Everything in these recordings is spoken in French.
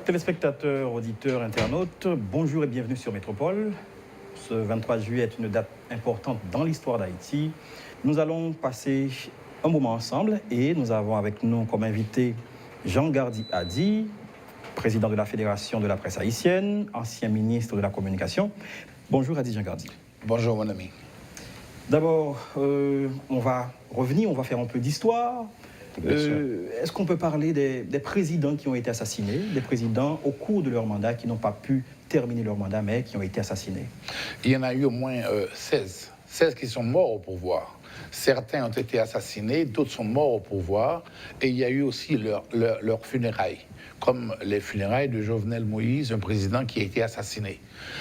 Téléspectateurs, auditeurs, internautes, bonjour et bienvenue sur Métropole. Ce 23 juillet est une date importante dans l'histoire d'Haïti. Nous allons passer un moment ensemble et nous avons avec nous comme invité Jean Gardi Hadi, président de la Fédération de la presse haïtienne, ancien ministre de la Communication. Bonjour Hadi Jean Gardi. Bonjour mon ami. D'abord, on va revenir, on va faire un peu d'histoire. Est-ce qu'on peut parler des présidents qui ont été assassinés, des présidents au cours de leur mandat qui n'ont pas pu terminer leur mandat mais qui ont été assassinés? Il y en a eu au moins 16 qui sont morts au pouvoir. Certains ont été assassinés, d'autres sont morts au pouvoir, et il y a eu aussi leurs funérailles, comme les funérailles de Jovenel Moïse, un président qui a été assassiné.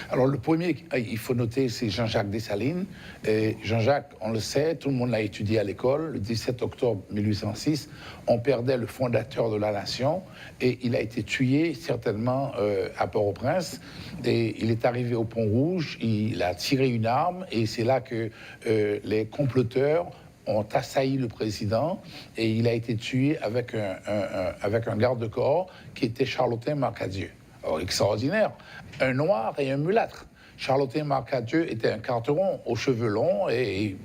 Alors le premier, il faut noter, c'est Jean-Jacques Dessalines. Et Jean-Jacques, on le sait, tout le monde l'a étudié à l'école. Le 17 octobre 1806, on perdait le fondateur de la nation, et il a été tué certainement à Port-au-Prince. Et il est arrivé au Pont-Rouge, il a tiré une arme, et c'est là que les comploteurs ont assailli le président et il a été tué avec un garde-corps qui était Charlotin Marcadieu. Alors, extraordinaire, un noir et un mulâtre. Charlotin Marcadieu était un carteron aux cheveux longs et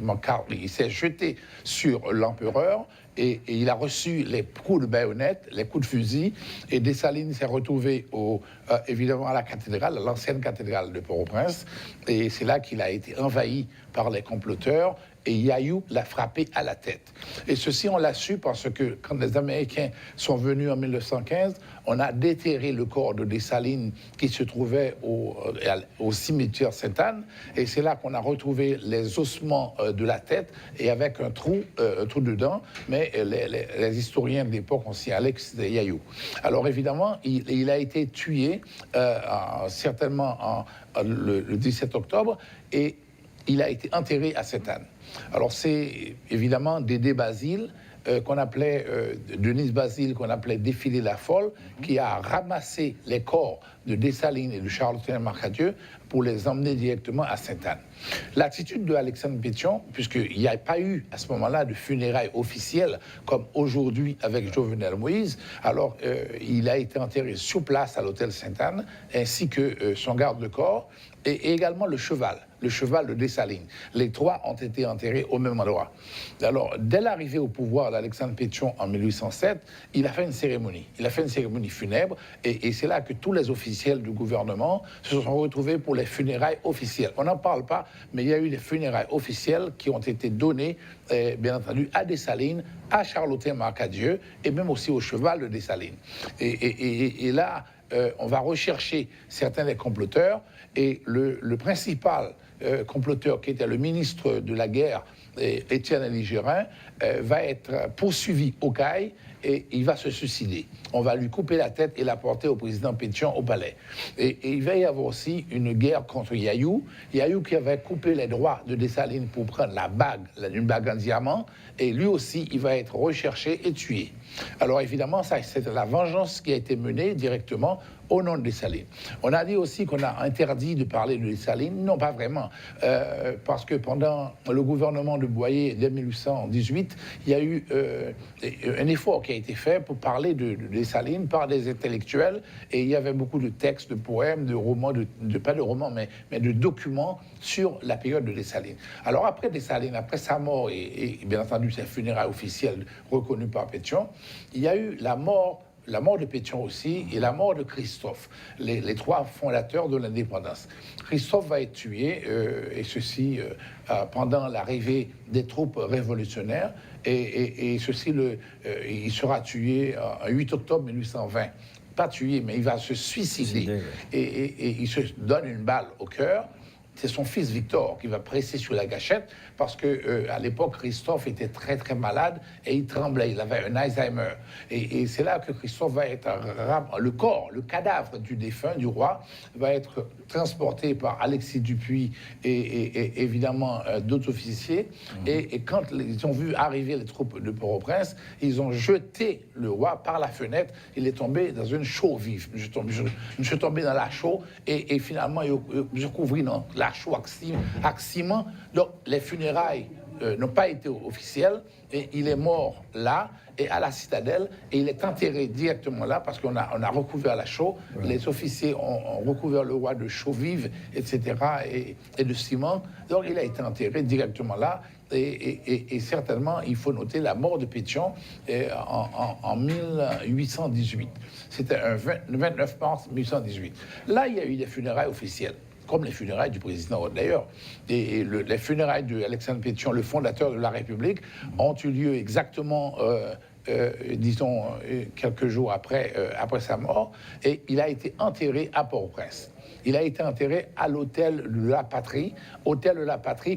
il s'est jeté sur l'empereur et il a reçu les coups de baïonnette, les coups de fusil, et Dessalines s'est retrouvé évidemment à la cathédrale, à l'ancienne cathédrale de Port-au-Prince, et c'est là qu'il a été envahi par les comploteurs. Et Yayou l'a frappé à la tête. Et ceci, on l'a su parce que quand les Américains sont venus en 1915, on a déterré le corps de Dessalines qui se trouvait au cimetière Sainte-Anne. Et c'est là qu'on a retrouvé les ossements de la tête et avec un trou dedans. Mais les historiens de l'époque ont signalé que c'était Yayou. Alors évidemment, il a été tué certainement le 17 octobre et il a été enterré à Sainte-Anne. Alors c'est évidemment Dédé Basile, qu'on appelait Denise Basile, qu'on appelait Défilé la Folle, qui a ramassé les corps de Dessalines et de Charlotin Marcadieu pour les emmener directement à Sainte-Anne. L'attitude de Alexandre Pétion, puisqu'il n'y a pas eu à ce moment-là de funérailles officielles comme aujourd'hui avec Jovenel Moïse, alors il a été enterré sur place à l'hôtel Sainte-Anne, ainsi que son garde-corps et également le cheval de Dessalines. Les trois ont été enterrés au même endroit. Alors, dès l'arrivée au pouvoir d'Alexandre Pétion en 1807, il a fait une cérémonie. Il a fait une cérémonie funèbre et c'est là que tous les officiels du gouvernement se sont retrouvés pour les funérailles officielles. On n'en parle pas, mais il y a eu des funérailles officielles qui ont été données, bien entendu, à Dessalines, à Charlotin Marcadieu et même aussi au cheval de Dessalines. Et là, on va rechercher certains des comploteurs et le principal comploteur qui était le ministre de la guerre, Étienne Eligérin, va être poursuivi au CAI et il va se suicider. On va lui couper la tête et la porter au président Pétion au palais. Et il va y avoir aussi une guerre contre Yayou qui avait coupé les droits de Dessalines pour prendre une bague en diamant, et lui aussi, il va être recherché et tué. Alors évidemment, ça, c'est la vengeance qui a été menée directement au nom de Dessalines. On a dit aussi qu'on a interdit de parler de Dessalines. Non, pas vraiment, parce que pendant le gouvernement de Boyer, dès 1818, il y a eu un effort qui a été fait pour parler de Dessalines par des intellectuels, et il y avait beaucoup de textes, de poèmes, de romans, pas de romans, mais de documents sur la période de Dessalines. Alors après Dessalines, après sa mort et bien entendu ses funérailles officielles reconnues par Pétion, il y a eu la mort de Pétion aussi et la mort de Christophe, les trois fondateurs de l'indépendance. Christophe va être tué, et ceci pendant l'arrivée des troupes révolutionnaires, et ceci, il sera tué le 8 octobre 1820. Pas tué, mais il va se suicider. Et il se donne une balle au cœur. C'est son fils Victor qui va presser sur la gâchette parce que à l'époque, Christophe était très très malade et il tremblait, il avait un Alzheimer. Et c'est là que Christophe va être le cadavre du défunt, du roi, va être transporté par Alexis Dupuis et évidemment d'autres officiers. Et quand ils ont vu arriver les troupes de Port-au-Prince, ils ont jeté le roi par la fenêtre. Il est tombé dans une chaux vive. Je suis tombé dans la chaux et finalement, je couvris dans la chaux avec ciment. Donc, les funérailles n'ont pas été officiels. Et il est mort là, et à la citadelle, et il est enterré directement là, parce qu'on a recouvert la chaux. Ouais. Les officiers ont recouvert le roi de chaux vive, etc., et de ciment. Donc il a été enterré directement là. Et certainement, il faut noter la mort de Pétion en 1818. C'était le 29 mars 1818. Là, il y a eu des funérailles officielles, comme les funérailles du président d'ailleurs. Et les funérailles d'Alexandre Pétion, le fondateur de la République, ont eu lieu exactement, disons, quelques jours après sa mort. Et il a été enterré à Port-au-Prince. Il a été enterré à l'hôtel de la Patrie,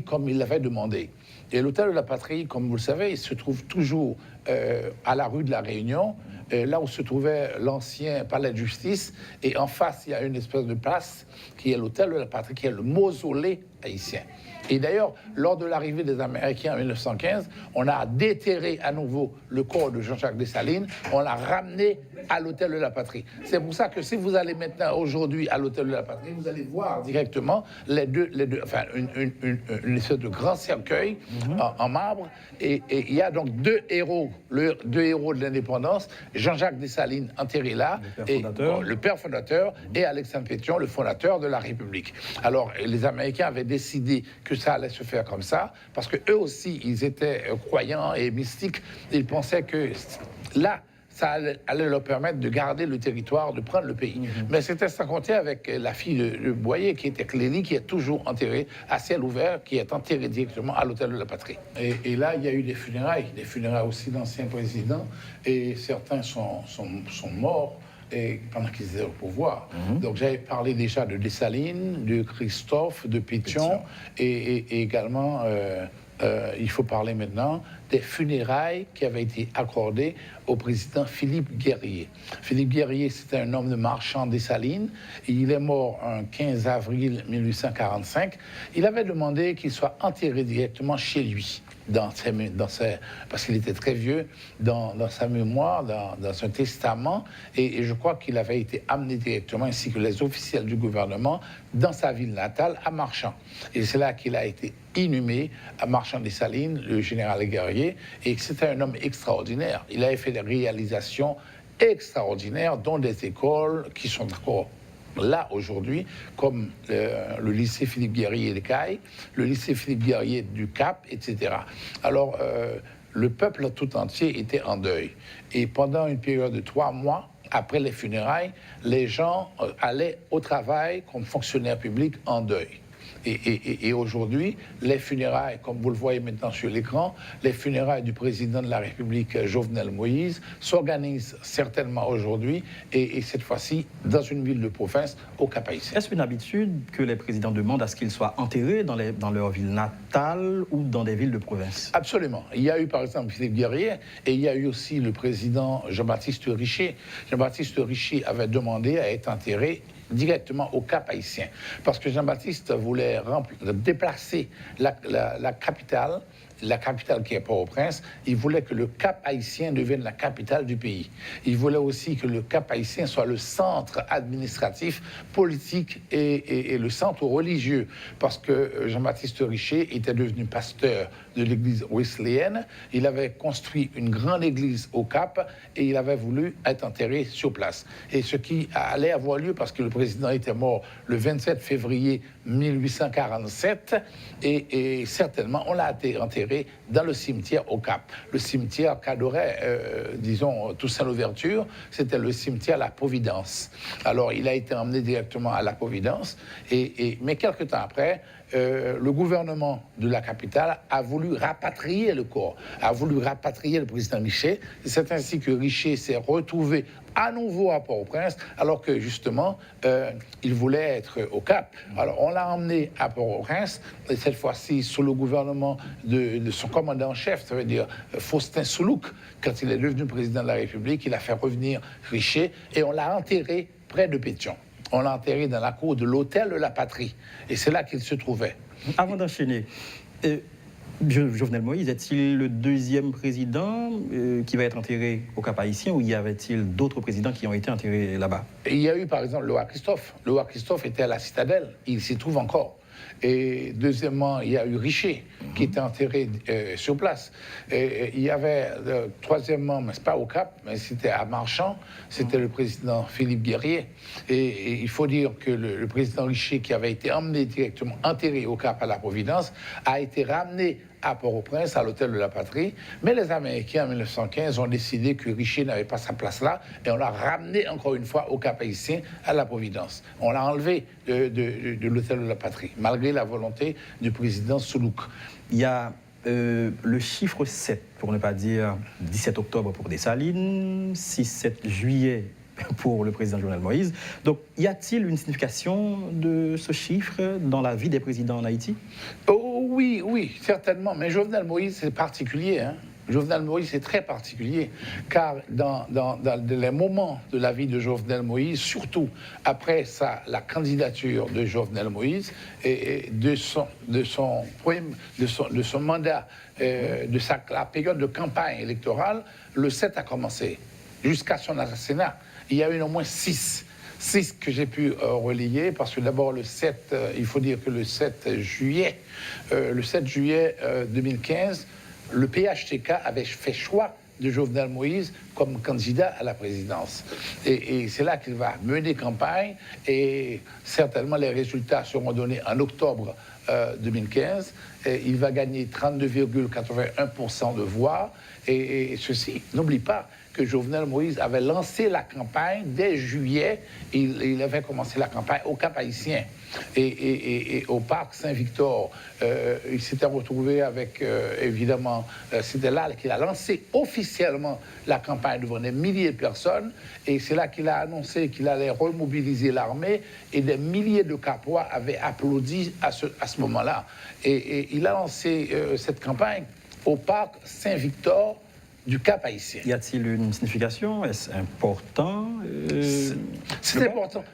comme il l'avait demandé. Et l'hôtel de la Patrie, comme vous le savez, il se trouve toujours à la rue de la Réunion, là où se trouvait l'ancien palais de justice. Et en face, il y a une espèce de place qui est l'hôtel de la Patrie, qui est le mausolée haïtien. Et d'ailleurs, lors de l'arrivée des Américains en 1915, on a déterré à nouveau le corps de Jean-Jacques Dessalines, on l'a ramené à l'hôtel de la Patrie. C'est pour ça que si vous allez maintenant aujourd'hui à l'hôtel de la Patrie, vous allez voir directement les deux enfin une espèce de grand cercueil en marbre. Et il y a donc deux héros de l'indépendance, Jean-Jacques Dessalines enterré là, le père fondateur, et Alexandre Pétion, le fondateur de la République. Alors les Américains avaient décidé que ça allait se faire comme ça, parce que eux aussi, ils étaient croyants et mystiques. Ils pensaient que là, ça allait leur permettre de garder le territoire, de prendre le pays. Mais c'était sans compter avec la fille de Boyer, qui était Clélie, qui est toujours enterrée à ciel ouvert, qui est enterrée directement à l'hôtel de la Patrie. Et là, il y a eu des funérailles aussi d'anciens présidents, et certains sont morts pendant qu'ils étaient au pouvoir. Donc j'avais parlé déjà de Dessalines, de Christophe, de Pétion, et également, il faut parler maintenant des funérailles qui avaient été accordées au président Philippe Guerrier. Philippe Guerrier, c'était un homme de marchand des Salines. Il est mort le 15 avril 1845. Il avait demandé qu'il soit enterré directement chez lui, parce qu'il était très vieux, dans sa mémoire, dans un testament, et je crois qu'il avait été amené directement, ainsi que les officiels du gouvernement, dans sa ville natale, à Marchand. Et c'est là qu'il a été inhumé, à Marchand des Salines, le général Guerrier, et c'était un homme extraordinaire. Il avait fait des réalisations extraordinaires, dont des écoles qui sont encore là aujourd'hui, comme le lycée Philippe Guerrier de Caille, le lycée Philippe Guerrier du Cap, etc. Alors, le peuple tout entier était en deuil. Et pendant une période de 3 mois, après les funérailles, les gens allaient au travail comme fonctionnaires publics en deuil. Et aujourd'hui, les funérailles, comme vous le voyez maintenant sur l'écran, les funérailles du président de la République, Jovenel Moïse, s'organisent certainement aujourd'hui, et cette fois-ci, dans une ville de province, au Cap-Haïtien. Est-ce une habitude que les présidents demandent à ce qu'ils soient enterrés dans leur ville natale ou dans des villes de province? Absolument. Il y a eu, par exemple, Philippe Guerrier, et il y a eu aussi le président Jean-Baptiste Richer. Jean-Baptiste Richer avait demandé à être enterré directement au Cap-Haïtien, parce que Jean-Baptiste voulait déplacer la capitale qui est Port-au-Prince. Il voulait que le Cap-Haïtien devienne la capitale du pays. Il voulait aussi que le Cap-Haïtien soit le centre administratif, politique et le centre religieux, parce que Jean-Baptiste Richer était devenu pasteur de l'église wesleyenne. Il avait construit une grande église au Cap, et il avait voulu être enterré sur place. Et ce qui allait avoir lieu, parce que le président était mort le 27 février 1847, et certainement on l'a enterré dans le cimetière au Cap. Le cimetière qu'adorait, disons, Toussaint Louverture, c'était le cimetière La Providence. Alors il a été emmené directement à La Providence, mais quelque temps après, le gouvernement de la capitale a voulu rapatrier le corps, a voulu rapatrier le président Richer. C'est ainsi que Richer s'est retrouvé à nouveau à Port-au-Prince, alors que justement, il voulait être au Cap. Alors on l'a emmené à Port-au-Prince, et cette fois-ci sous le gouvernement de son commandant en chef, ça veut dire Faustin Soulouque. Quand il est devenu président de la République, il a fait revenir Richer, et on l'a enterré près de Pétion. On l'a enterré dans la cour de l'hôtel de la Patrie. Et c'est là qu'il se trouvait. Avant d'enchaîner, Jovenel Moïse, est-il le deuxième président qui va être enterré au Cap-Haïtien, ou y avait-il d'autres présidents qui ont été enterrés là-bas? Il y a eu par exemple le roi Christophe. Le roi Christophe était à la citadelle. Il s'y trouve encore. Et deuxièmement, il y a eu Richer, qui était enterré sur place. Et il y avait, troisièmement, mais ce n'est pas au Cap, mais c'était à Marchand, c'était le président Philippe Guerrier. Et il faut dire que le président Richer, qui avait été emmené directement, enterré au Cap à la Providence, a été ramené à Port-au-Prince, à l'hôtel de la Patrie. Mais les Américains, en 1915, ont décidé que Richer n'avait pas sa place là, et on l'a ramené encore une fois au Cap Haïtien, à la Providence. On l'a enlevé de l'hôtel de la Patrie, malgré la volonté du président Soulouk. Il y a le chiffre 7, pour ne pas dire 17 octobre pour Dessalines, 6-7 juillet pour le président Jovenel Moïse. Donc, y a-t-il une signification de ce chiffre dans la vie des présidents en Haïti? Oh, oui, certainement. Mais Jovenel Moïse, c'est particulier, hein. Jovenel Moïse, c'est très particulier, car dans les moments de la vie de Jovenel Moïse, surtout après la candidature de Jovenel Moïse et de son mandat, la période de campagne électorale, le 7 a commencé, jusqu'à son assassinat. Il y a eu au moins 6 que j'ai pu relayer, parce que d'abord le 7, il faut dire que le 7 juillet 2015, le PHTK avait fait choix de Jovenel Moïse comme candidat à la présidence. Et c'est là qu'il va mener campagne, et certainement les résultats seront donnés en octobre 2015. Et il va gagner 32,81% de voix. Et ceci, n'oublie pas que Jovenel Moïse avait lancé la campagne dès juillet. Il avait commencé la campagne au Cap Haïtien et au parc Saint-Victor. Il s'était retrouvé avec, évidemment, c'était là qu'il a lancé officiellement la campagne devant des milliers de personnes. Et c'est là qu'il a annoncé qu'il allait remobiliser l'armée, et des milliers de Capois avaient applaudi à ce moment-là. Et il a lancé cette campagne au parc Saint-Victor du Cap Haïtien. Y a-t-il une signification? Est-ce important?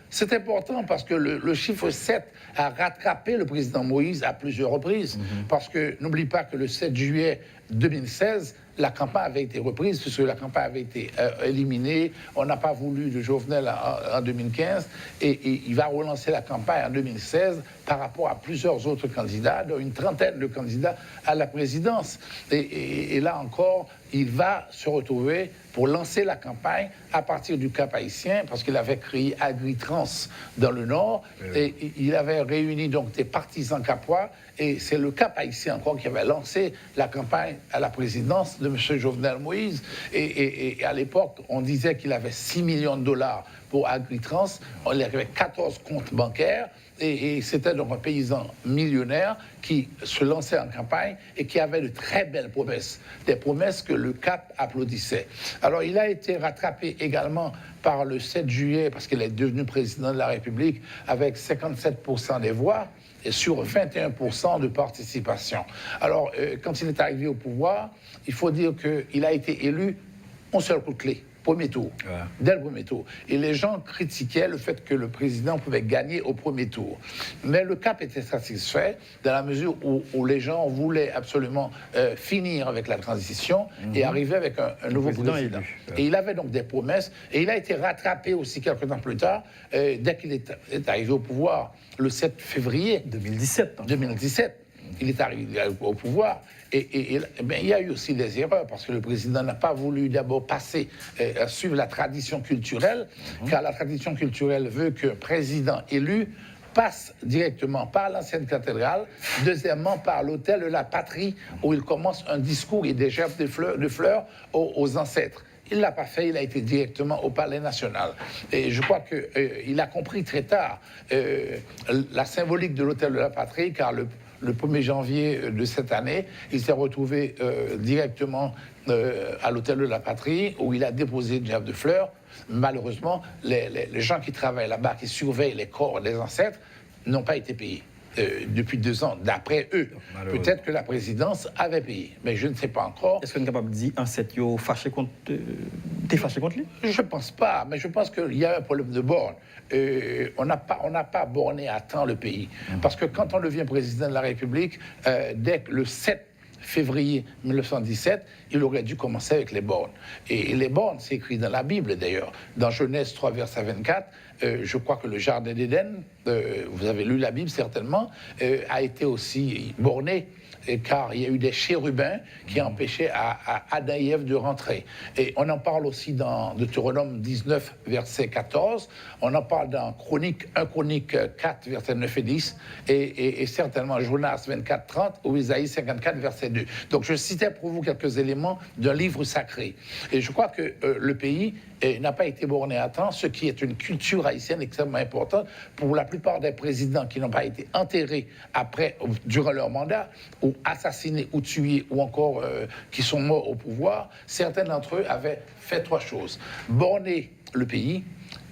C'est important parce que le chiffre 7 a rattrapé le président Moïse à plusieurs reprises. Parce que n'oublie pas que le 7 juillet 2016, la campagne avait été reprise, puisque la campagne avait été éliminée. On n'a pas voulu de Jovenel en 2015, et il va relancer la campagne en 2016 par rapport à plusieurs autres candidats, dont une trentaine de candidats à la présidence. Et là encore, il va se retrouver pour lancer la campagne à partir du Cap Haïtien, parce qu'il avait créé Agritrans dans le Nord, et il avait réuni donc des partisans capois, et c'est le Cap Haïtien encore qui avait lancé la campagne à la présidence de M. Jovenel Moïse. Et à l'époque, on disait qu'il avait 6 millions de dollars pour Agritrans, on avait 14 comptes bancaires, et c'était donc un paysan millionnaire qui se lançait en campagne et qui avait de très belles promesses, des promesses que le Cap applaudissait. Alors il a été rattrapé également par le 7 juillet, parce qu'il est devenu président de la République avec 57% des voix et sur 21% de participation. Alors quand il est arrivé au pouvoir, il faut dire qu'il a été élu en seul coup de clé. Premier tour, dès le premier tour. Et les gens critiquaient le fait que le président pouvait gagner au premier tour. Mais le Cap était satisfait dans la mesure où les gens voulaient absolument finir avec la transition et arriver avec un nouveau président. Et il avait donc des promesses, et il a été rattrapé aussi quelques temps plus tard, dès qu'il est arrivé au pouvoir, le 7 février 2017. Il est arrivé au pouvoir. Et il y a eu aussi des erreurs, parce que le président n'a pas voulu d'abord suivre la tradition culturelle, car la tradition culturelle veut qu'un président élu passe directement par l'ancienne cathédrale, deuxièmement par l'hôtel de la Patrie, où il commence un discours et des gerbes de fleurs aux ancêtres. Il ne l'a pas fait, il a été directement au Palais national. Et je crois qu'il a compris très tard la symbolique de l'hôtel de la Patrie, car le 1er janvier de cette année, il s'est retrouvé directement à l'hôtel de la Patrie, où il a déposé une gerbe de fleurs. Malheureusement, les gens qui travaillent là-bas, qui surveillent les corps des ancêtres, n'ont pas été payés. Depuis 2 ans, d'après eux. Peut-être que la présidence avait payé, mais je ne sais pas encore. Est-ce qu'on est capable de dire ancêtre fâché contre t'es fâché contre lui? Je ne pense pas, mais je pense qu'il y a un problème de borne. On n'a pas borné à temps le pays. Parce que quand on devient président de la République, dès que le 7 février 1917, il aurait dû commencer avec les bornes. Et les bornes, c'est écrit dans la Bible d'ailleurs, dans Genèse 3, verset 24. Je crois que le jardin d'Éden, vous avez lu la Bible certainement, a été aussi borné, car il y a eu des chérubins qui empêchaient à Adam et Ève de rentrer. Et on en parle aussi dans Deutéronome 19, verset 14, on en parle dans 1 Chronique 4, verset 9 et 10, et certainement Jonas 24, 30 ou Isaïe 54, verset 2. Donc je citais pour vous quelques éléments d'un livre sacré. Et je crois que le pays n'a pas été borné à temps, ce qui est une culture haïtienne extrêmement importante pour la plupart des présidents qui n'ont pas été enterrés durant leur mandat, ou assassinés ou tués, ou encore qui sont morts au pouvoir. Certains d'entre eux avaient fait 3 choses. Borner le pays,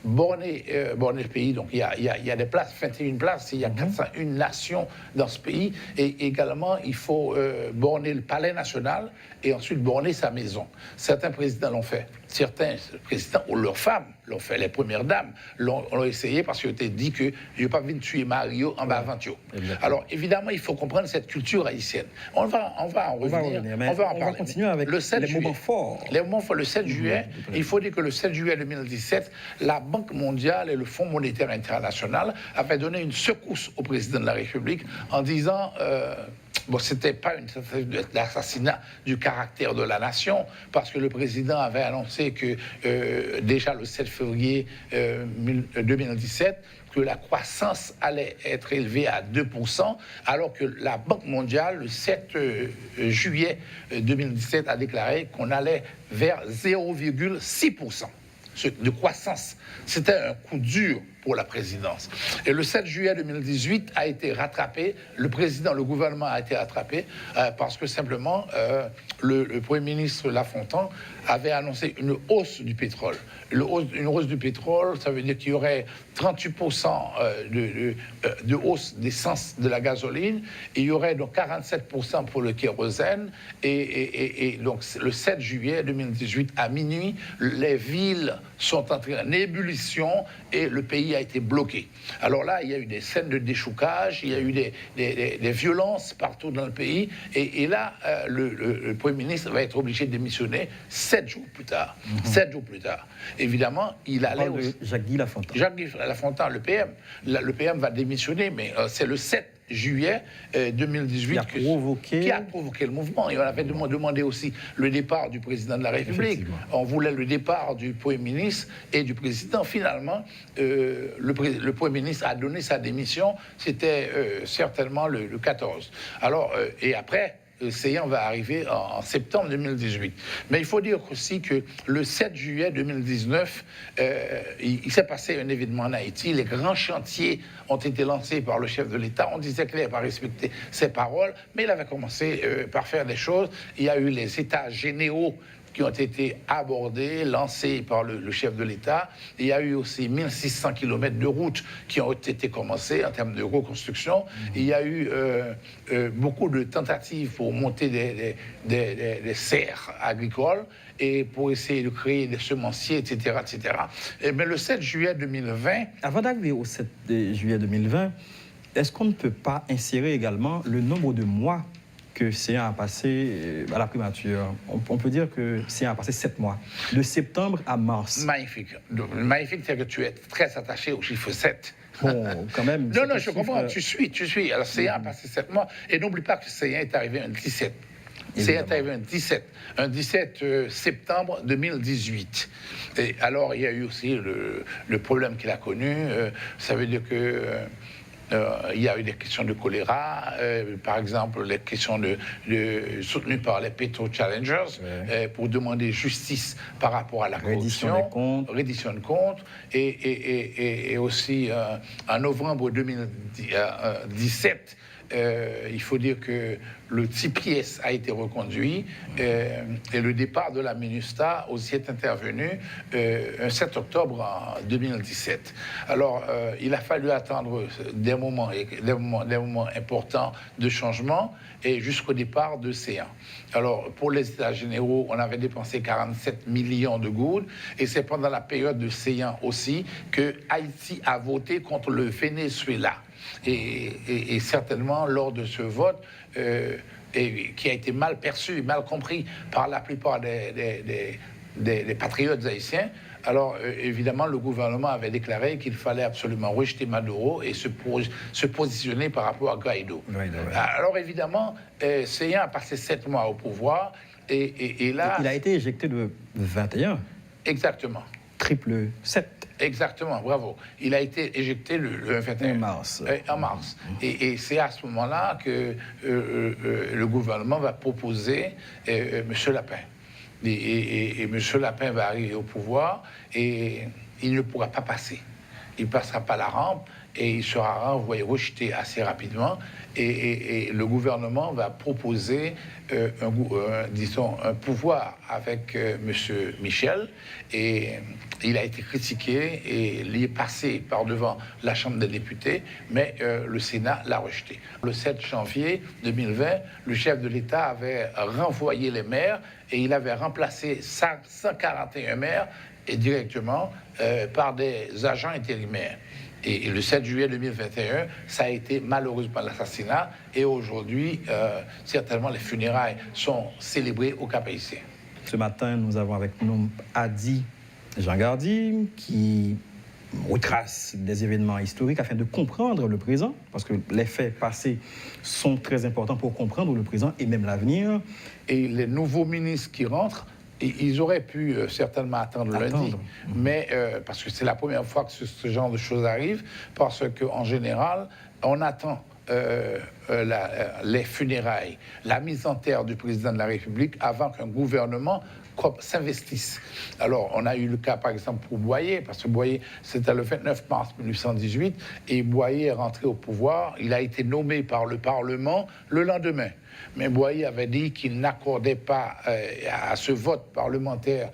borner le pays, donc il y a des places, 21 places, il y a 401 nations dans ce pays, et également il faut borner le palais national et ensuite borner sa maison. Certains présidents l'ont fait, certains présidents ou leurs femmes l'ont fait, les premières dames l'ont essayé parce qu'il était dit que je n'ai pas vu tuer Mario en bas aventure. Alors évidemment, il faut comprendre cette culture haïtienne. On va en revenir, on va en parler. On va continuer avec les moments forts. Les moments forts, le 7 juillet, il faut dire que le 7 juillet 2017, la Banque mondiale et le Fonds monétaire international avaient donné une secousse au président de la République en disant... c'était pas une l'assassinat du caractère de la nation, parce que le président avait annoncé que déjà le 7 février 2017, que la croissance allait être élevée à 2%, alors que la Banque mondiale, le 7 juillet 2017, a déclaré qu'on allait vers 0,6% de croissance. C'était un coup dur pour la présidence. Et le 7 juillet 2018 a été rattrapé, le gouvernement a été rattrapé parce que simplement le Premier ministre Lafontaine avait annoncé une hausse du pétrole. Une hausse du pétrole, ça veut dire qu'il y aurait 38% de hausse d'essence de la gasoline, et il y aurait donc 47% pour le kérosène, et donc le 7 juillet 2018 à minuit, les villes sont entrées en ébullition et le pays a été bloqué. Alors là, il y a eu des scènes de déchoucage, il y a eu des violences partout dans le pays, et là, le Premier ministre va être obligé de démissionner 7 jours plus tard. 7 jours plus tard. Évidemment, il allait aussi... Jacques-Guy Lafontaine. Jacques-Guy Lafontaine, le PM. Le PM va démissionner, mais c'est le 7 juillet 2018 qui a provoqué le mouvement. Et on avait demandé aussi le départ du président de la République. On voulait le départ du Premier ministre et du président. Finalement, le Premier ministre a donné sa démission. C'était certainement le 14. Alors, et après... Le séant va arriver en septembre 2018. Mais il faut dire aussi que le 7 juillet 2019, il s'est passé un événement en Haïti. Les grands chantiers ont été lancés par le chef de l'État. On disait qu'il n'avait pas respecté ses paroles, mais il avait commencé par faire des choses. Il y a eu les états généraux qui ont été abordés, lancés par le chef de l'État. Il y a eu aussi 1600 km de routes qui ont été commencées en termes de reconstruction. Il y a eu beaucoup de tentatives pour monter des serres agricoles et pour essayer de créer des semenciers, etc., etc. Mais le 7 juillet 2020... Avant d'arriver au 7 juillet 2020, est-ce qu'on ne peut pas insérer également le nombre de mois que Séan a passé à la primature? On peut dire que Séan a passé 7 mois, de septembre à mars. Magnifique. Magnifique, c'est que tu es très attaché au chiffre 7. Bon, quand même. Non, je comprends, tu suis. Alors, Séan a passé 7 mois, et n'oublie pas que Séan est arrivé un 17. Séan est arrivé un 17 septembre 2018. Et alors, il y a eu aussi le problème qu'il a connu. Ça veut dire que... il y a eu des questions de choléra, par exemple les questions soutenues par les Petro Challengers pour demander justice par rapport à la corruption, reddition de comptes, et aussi en novembre 2017, il faut dire que le TPS a été reconduit et le départ de la MINUSTAH aussi est intervenu un 7 octobre en 2017. Alors, il a fallu attendre des moments importants de changement et jusqu'au départ de Séan. Alors, pour les États généraux, on avait dépensé 47 millions de gouttes, et c'est pendant la période de Séan aussi que Haïti a voté contre le Venezuela. Et certainement, lors de ce vote, et qui a été mal perçu, mal compris par la plupart des patriotes haïtiens, alors évidemment, le gouvernement avait déclaré qu'il fallait absolument rejeter Maduro et se positionner par rapport à Guaido. Oui. Alors évidemment, Seyhan a passé 7 mois au pouvoir et là... Il a été éjecté le 21. Exactement. Triple 7. Exactement, bravo. Il a été éjecté le 21 mars. En mars. Et c'est à ce moment-là que le gouvernement va proposer M. Lapin. Et M. Lapin va arriver au pouvoir et il ne pourra pas passer. Il ne passera pas la rampe et il sera renvoyé, rejeté assez rapidement. Et le gouvernement va proposer un pouvoir avec M. Michel. Et il a été critiqué et il est passé par devant la Chambre des députés, mais le Sénat l'a rejeté. Le 7 janvier 2020, le chef de l'État avait renvoyé les maires et il avait remplacé 141 maires et directement par des agents intérimaires. Et le 7 juillet 2021, ça a été malheureusement l'assassinat. Et aujourd'hui, certainement, les funérailles sont célébrées au Cap-Haïtien. Ce matin, nous avons avec nous Adi Jean-Gardy qui retrace des événements historiques afin de comprendre le présent, parce que les faits passés sont très importants pour comprendre le présent et même l'avenir. Et les nouveaux ministres qui rentrent, ils auraient pu certainement attendre lundi, mais parce que c'est la première fois que ce genre de choses arrive, parce qu'en général, on attend les funérailles, la mise en terre du président de la République avant qu'un gouvernement s'investisse. Alors, on a eu le cas, par exemple, pour Boyer, parce que Boyer, c'était le 29 mars 1818, et Boyer est rentré au pouvoir. Il a été nommé par le Parlement le lendemain. Mais Boyer avait dit qu'il n'accordait pas à ce vote parlementaire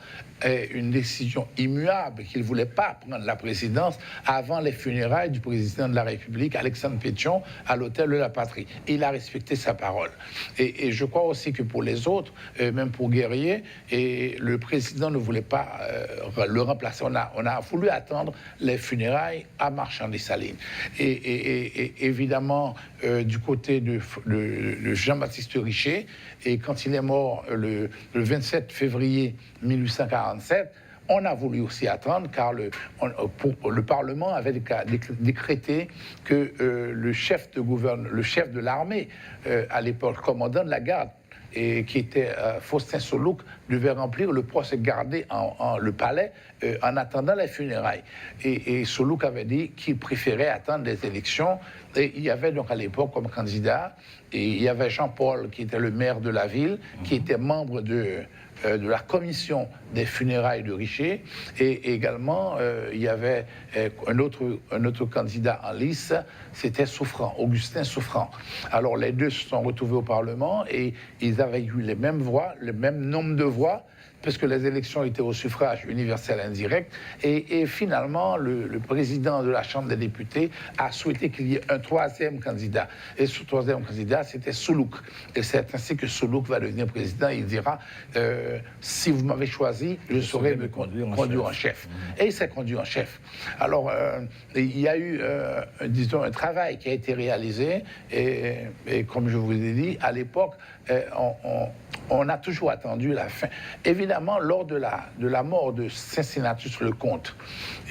une décision immuable, qu'il ne voulait pas prendre la présidence avant les funérailles du président de la République, Alexandre Pétion, à l'hôtel de la Patrie. Il a respecté sa parole. Et je crois aussi que pour les autres, même pour Guerrier, et le président ne voulait pas le remplacer. On a voulu attendre les funérailles à Marchand-des-Salines. Et évidemment, du côté de Jean-Baptiste Richer, et quand il est mort le 27 février 1847, on a voulu aussi attendre, car le Parlement avait décrété que le chef de l'armée, à l'époque, commandant de la garde, et qui était Faustin Soulouque, devait remplir le poste gardé le palais en attendant les funérailles. Et Soulouque avait dit qu'il préférait attendre les élections. Et il y avait donc à l'époque comme candidat, et il y avait Jean-Paul, qui était le maire de la ville, qui était membre de la commission des funérailles de Richer, et également il y avait un autre candidat en lice, c'était Souffrant, Augustin Souffrant. Alors les deux se sont retrouvés au Parlement et ils avaient eu les mêmes voix, le même nombre de voix, puisque les élections étaient au suffrage universel indirect. Et finalement, le président de la Chambre des députés a souhaité qu'il y ait un troisième candidat. Et ce troisième candidat, c'était Soulouque. Et c'est ainsi que Soulouque va devenir président. Il dira, si vous m'avez choisi, je saurai me conduire en chef. Et il s'est conduit en chef. Alors, il y a eu, disons, un travail qui a été réalisé. Et comme je vous ai dit, à l'époque, on a toujours attendu la fin. Évidemment, lors de la mort de Cincinnatus Lecomte,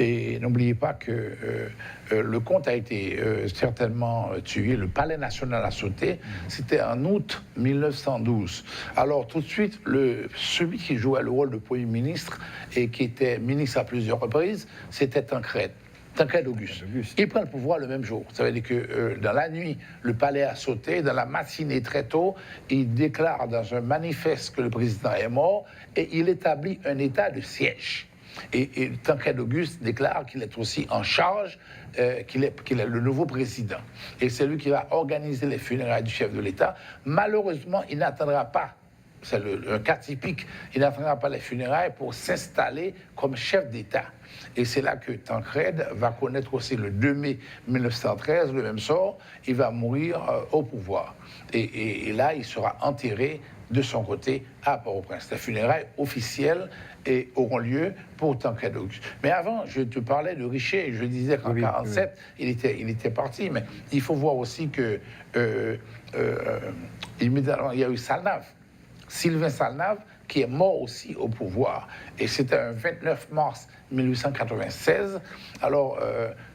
et n'oubliez pas que Lecomte a été certainement tué, le Palais national a sauté, c'était en août 1912. Alors tout de suite, celui qui jouait le rôle de Premier ministre et qui était ministre à plusieurs reprises, c'était Tancrède. Tancrède Auguste. Il prend le pouvoir le même jour. Ça veut dire que dans la nuit, le palais a sauté. Dans la matinée, très tôt, il déclare dans un manifeste que le président est mort et il établit un état de siège. Et Tancrède Auguste déclare qu'il est aussi en charge, qu'il est le nouveau président. Et c'est lui qui va organiser les funérailles du chef de l'État. Malheureusement, il n'attendra pas. C'est un cas typique. Il n'attendra pas les funérailles pour s'installer comme chef d'État. Et c'est là que Tancrède va connaître aussi le 2 mai 1913, le même sort. Il va mourir au pouvoir. Et là, il sera enterré de son côté à Port-au-Prince. Les funérailles officielles auront lieu pour Tancredux. Mais avant, je te parlais de Richer, je disais qu'en 1947, il était parti, mais il faut voir aussi que immédiatement, il y a eu Salnave, Sylvain Salnave, qui est mort aussi au pouvoir. Et c'était un 29 mars 1896. Alors,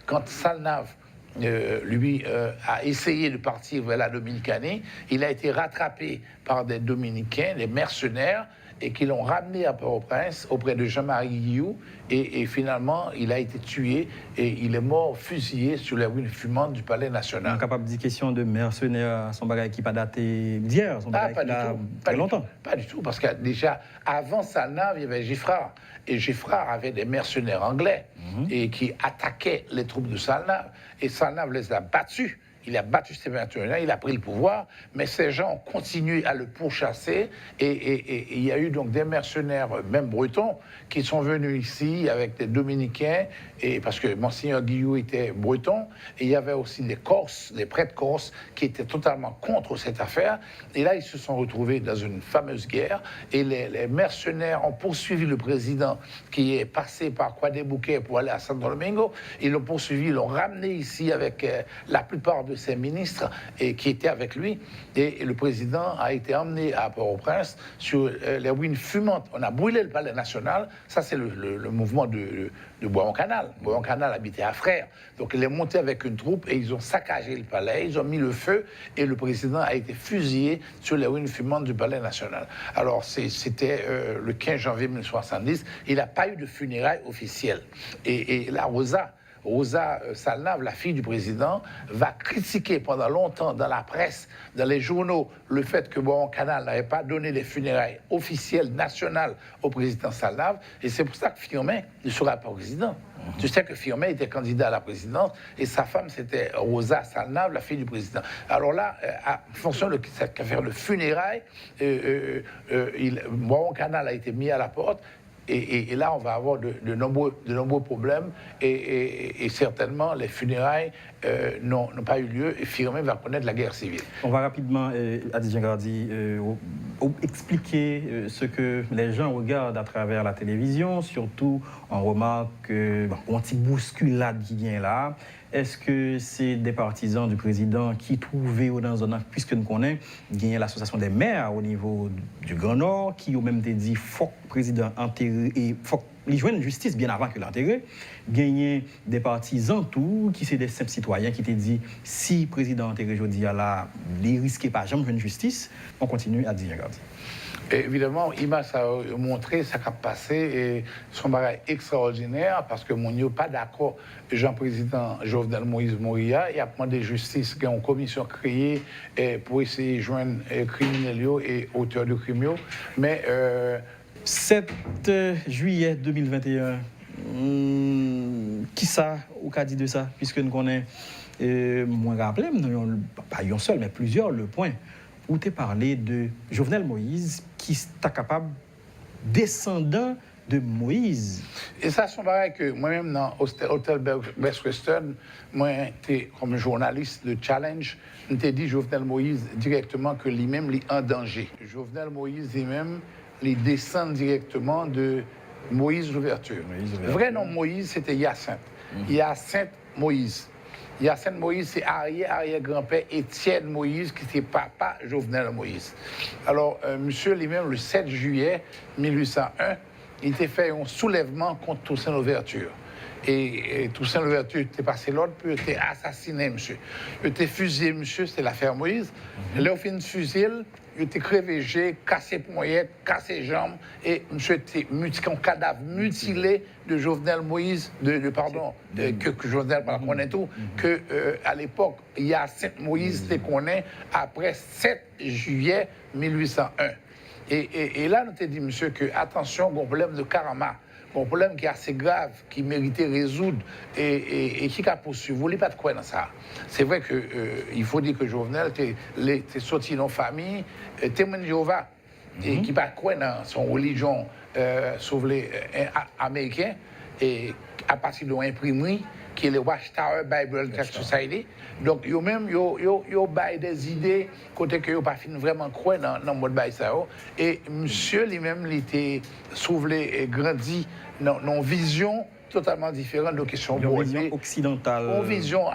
quand Salnave lui a essayé de partir vers la Dominicanie, il a été rattrapé par des Dominicains, des mercenaires, et qui l'ont ramené à Port-au-Prince auprès de Jean-Marie Guillou, et finalement, il a été tué, et il est mort fusillé sur les ruines fumantes du Palais National. On est capable de dire question de mercenaires, son bagage qui n'a pas daté d'hier, son bagage qui a très longtemps. Pas du tout, parce que déjà, avant Salnave, il y avait Giffrard, et Giffrard avait des mercenaires anglais, et qui attaquaient les troupes de Salnave, et Salnave les a battus. Il a battu ces mercenaires, il a pris le pouvoir, mais ces gens ont continué à le pourchasser, et il y a eu donc des mercenaires, même bretons, qui sont venus ici avec des Dominicains, et parce que Monseigneur Guillou était breton, et il y avait aussi des Corses, des prêtres corses, qui étaient totalement contre cette affaire, et là, ils se sont retrouvés dans une fameuse guerre, et les mercenaires ont poursuivi le président, qui est passé par Croix des Bouquets pour aller à Santo Domingo, ils l'ont poursuivi, ils l'ont ramené ici avec la plupart de ses ministres et qui étaient avec lui, et le président a été emmené à Port-au-Prince sur les ruines fumantes. On a brûlé le Palais National, ça c'est le mouvement de Bois-en-Canal. Bois-en-Canal habitait à Frères, donc il est monté avec une troupe et ils ont saccagé le palais, ils ont mis le feu et le président a été fusillé sur les ruines fumantes du Palais National. Alors c'était le 15 janvier 1970, il n'a pas eu de funérailles officielles. Et la Rosa Salnave, la fille du président, va critiquer pendant longtemps dans la presse, dans les journaux, le fait que Bois-en-Canal n'avait pas donné les funérailles officielles nationales au président Salnave, et c'est pour ça que Firmin ne sera pas président. Tu sais que Firmin était candidat à la présidence, et sa femme, c'était Rosa Salnave, la fille du président. Alors là, en fonction de cette affaire de funérailles, Bois-en-Canal a été mis à la porte. Et là, on va avoir de nombreux problèmes et certainement les funérailles n'ont pas eu lieu et Firmin va connaître la guerre civile. On va rapidement, Adi Djengardi, expliquer ce que les gens regardent à travers la télévision. Surtout, on remarque qu'on petit bousculade qui vient là. Est-ce que c'est des partisans du président qui trouvaient dans un puisque nous connaissons, gagner l'association des maires au niveau du Grand Nord, qui ont même dit qu'il faut que le président enterré et faut qu'il joigne justice bien avant que l'enterré. Gagner des partisans tout, qui sont des simples citoyens qui te dit si le président enterré aujourd'hui là, il ne risquait pas jamais de justice. On continue à dire, regardez. Évidemment, Imas a montré ce qui a passé et son bagage extraordinaire parce que mon n'est pas d'accord. Jean-président Jovenel Moïse Moria, il a demandé justice, il y a une commission créée pour essayer de joindre criminels et auteurs de crimes. Mais 7 juillet 2021, qui ça, ou qu'a dit de ça, puisque nous connaissons, moi rappelé, pas un seul, mais plusieurs, le point où tu parlé de Jovenel Moïse qui est capable descendant de Moïse. Et ça, c'est un que moi-même dans l'hôtel Best Western, moi, comme journaliste de Challenge, je t'ai dit Jovenel Moïse directement que lui-même est en danger. Jovenel Moïse lui-même, il descend directement de Moïse Louverture. Le vrai nom Moïse, c'était Hyacinthe. Hyacinthe Moïse. Hyacinthe Moïse, c'est arrière-grand-père Étienne Moïse, qui était papa Jovenel Moïse. Alors, monsieur lui-même, le 7 juillet 1801, il était fait un soulèvement contre Toussaint Louverture. Et Toussaint Louverture était passé l'ordre, puis il était assassiné, monsieur. Il était fusillé, monsieur, c'est l'affaire Moïse. Là, au fin de fusil, il était crevé, cassé poignette, cassé jambes, et monsieur était un cadavre mutilé de Jovenel Moïse, que Jovenel pas connaît tout, que à l'époque, il y a 7 Moïse qui connaît après 7 juillet 1801. Et là, nous t'ai dit, monsieur, que attention, il y a un problème de karma. Un problème qui est assez grave, qui méritait résoudre et qui a poursuivi. Vous ne pas de quoi dans ça. C'est vrai qu'il faut dire que Jovenel est sorti dans la famille, témoin de Jéhovah, et qui pas de quoi dans son religion sauf les Américains, et à partir de l'imprimerie, qui est le Watchtower Bible Tract Society. Donc, eux-mêmes, ils baillent des idées, côté que ils pas vraiment croire dans le mode bail ça. Et monsieur lui-même, il était soulevé et grandi dans une vision totalement différente de questions Une vision occidentale. Une vision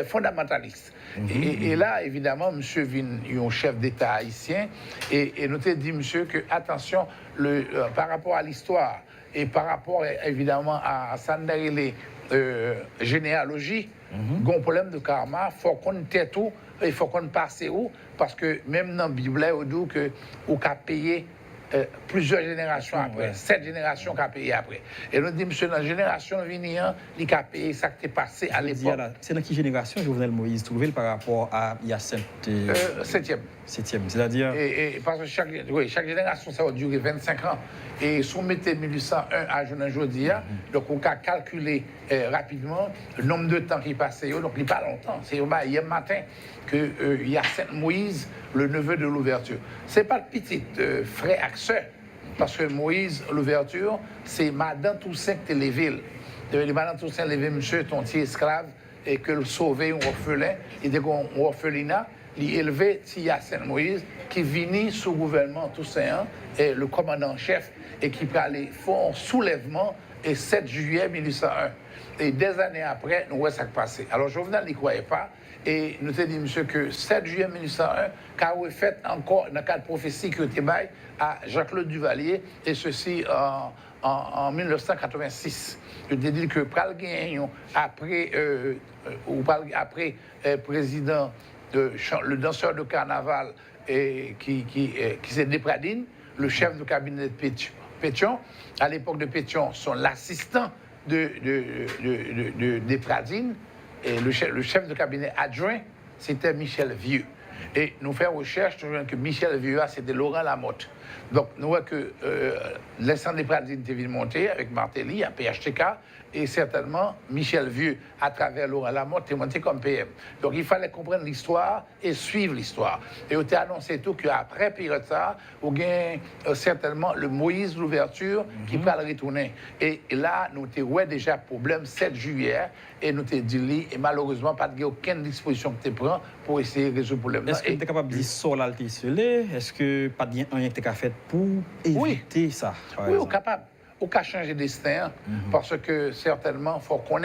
fondamentaliste. Et là, évidemment, monsieur vient un chef d'État haïtien et nous avons dit, monsieur, que attention, par rapport à l'histoire et par rapport, évidemment, à Sandarele, généalogie, il y a un problème de karma, il faut qu'on tait tout, il faut qu'on passe où, parce que même dans la Bible, on dit qu'on a payé plusieurs générations après, 7 générations qui a payé après. Et nous dit, monsieur, dans la génération venue, il a payé ça qui est passé à l'époque. C'est dans quelle génération Jovenel Moïse trouvé par rapport à Hyacinthe? 7e. 7e, c'est-à-dire. Et parce que chaque génération, ça va durer 25 ans. Et si on mettait 1801 à aujourd'hui, donc on a calculé rapidement le nombre de temps qui passait, donc il n'y a pas longtemps. C'est hier matin que Hyacinthe Moïse, le neveu de l'ouverture. Ce n'est pas le petit frère accès, parce que Moïse, l'ouverture, c'est Madame Toussaint Téléville. Madame Toussaint Téléville, monsieur, ton petit esclave, et que le sauver un orphelin, il était un orphelinat. Il élevé Hyacinthe Moïse, qui venait sous gouvernement Toussaint, et le commandant-chef, et qui allait faire un soulèvement le 7 juillet 1801. Et des années après, nous voyons ça qui passait. Alors Jovenel n'y croyait pas, et nous avons dit, monsieur, que 7 juillet 1801, car vous fait encore dans le cadre de prophétie qui a été bail à Jacques-Claude Duvalier, et ceci en 1986. Je te dis que Pral Gagnon, après président, le danseur de carnaval qui s'est Dépradine, le chef de cabinet de Pétion, à l'époque de Pétion, sont l'assistant de Dépradine, et le chef de cabinet adjoint, c'était Michel Vieux. Et nous faisons recherche, nous voyons que Michel Vieux, c'était Laurent Lamotte. Donc, nous voyons que l'incendie des Pradines était venu monter avec Martelly à PHTK, et certainement Michel Vieux, à travers Laurent Lamotte, est monté comme PM. Donc, il fallait comprendre l'histoire et suivre l'histoire. Et on a annoncé tout qu'après période ça, on gagne certainement le Moïse l'ouverture qui va le retourner. Et là, nous avons déjà problème 7 juillet, et nous avons dit, et malheureusement, pas de aucune disposition que tu prends pour essayer de résoudre le problème. Est-ce que tu es capable de dire sur l'alté Est-ce que pas de rien que tu as fait pour éviter ça? Oui, on est capable. On peut changer le destin, parce que certainement, il faut qu'on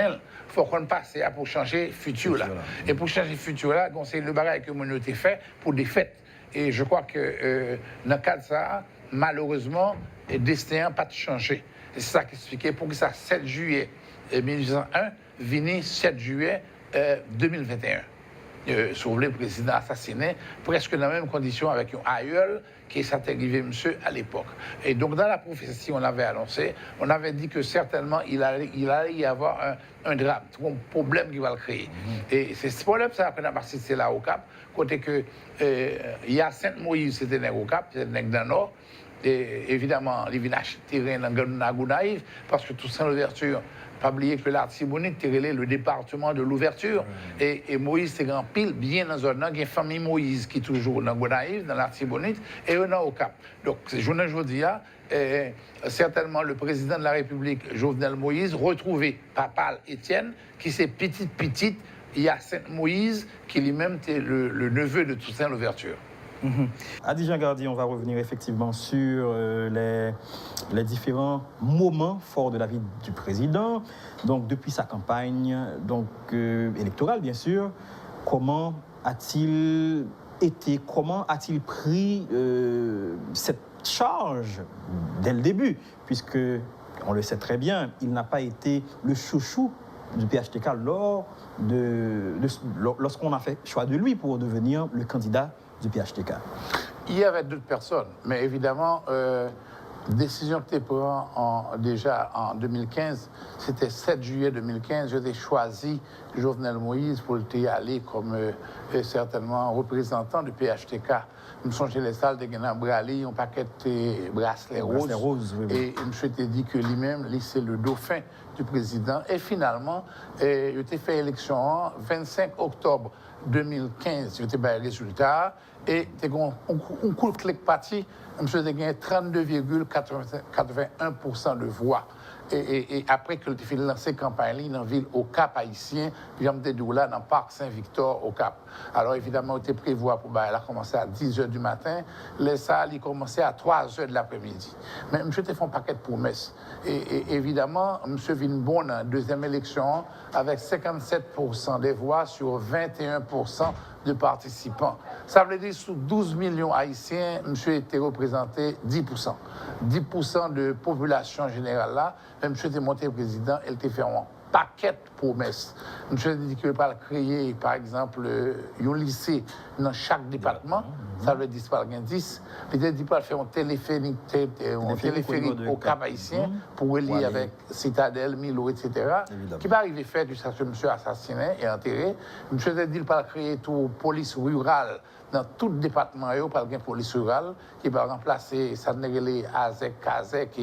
passe pour changer le futur. Là. Et pour changer le futur, là, c'est le bagage que nous avons fait pour des fêtes. Et je crois que dans le cas de ça, malheureusement, le destin n'a pas changé. Et c'est ça qui expliquait pour que ça, 7 juillet 1801, vienne 7 juillet 2021. Sauvé le président assassiné, presque dans la même condition avec un aïeul qui s'est arrivé, monsieur, à l'époque. Et donc, dans la prophétie, on avait annoncé, on avait dit que certainement, il allait y avoir un drame, un problème qui va le créer. Et c'est ce problème, ça, après, c'est là au Cap, côté que Hyacinthe Moïse, c'était né au Cap, c'était né dans le Nord, et évidemment, les villages tirés dans Nagounaïve, parce que tout ça, l'ouverture, pas oublier que l'Artibonite était le département de l'ouverture. Et Moïse, c'est grand pile, bien dans un an, il y a une famille Moïse qui est toujours dans Gonaïve, dans l'Artibonite, et on a au Cap. Donc, c'est journée aujourd'hui, certainement le président de la République, Jovenel Moïse, retrouvé Papal Étienne, qui c'est petite, Hyacinthe Moïse, qui lui-même était le neveu de Toussaint l'ouverture. Adi Jean Gardy, on va revenir effectivement sur les différents moments forts de la vie du président. Donc, depuis sa campagne électorale, bien sûr, comment a-t-il pris cette charge dès le début? Puisque, on le sait très bien, il n'a pas été le chouchou du PHTK lorsqu'on a fait choix de lui pour devenir le candidat du PHTK. Il y avait d'autres personnes, mais évidemment, décision que tu prends déjà en 2015, c'était 7 juillet 2015, j'ai choisi Jovenel Moïse pour y aller comme certainement représentant du PHTK. Je me songeais les salles de Guénan Brali, un paquet de bracelets roses. Oui. Et je me suis dit que lui-même, c'est le dauphin du président. Et finalement, il a fait élection 25 octobre 2015, il a eu le résultat. Et un coup de clic parti, je me suis gagné 32,81% de voix. Et après que tu fini lancer campagne dans la ville au Cap haïtien, puis j'en dit là dans le parc Saint-Victor au Cap. Alors évidemment, on était prévu pour elle a commencé à 10h du matin, les salles il commençait à 3h de l'après-midi. Mais monsieur te fait un paquet de promesses. Et évidemment, monsieur Vinbon dans la deuxième élection avec 57% des voix sur 21% de participants. Ça veut dire sous 12 millions haïtiens, monsieur était représenté 10%. 10% de population générale là, monsieur était monté président, elle était fait un paquet de promesses. Monsieur a dit qu'il va créer, par exemple, un lycée dans chaque département. Ça veut dire qu'il y a 10. Il a dit qu'il va faire un téléphérique au Cap haïtien pour relier avec Citadelle, Milo, etc. Qui va arriver faire jusqu'à ce que monsieur assassiné et enterré. Monsieur a dit qu'il va créer toute police rurale dans tout le département, il y a une police rurale qui va remplacer les AZEC, KAZEC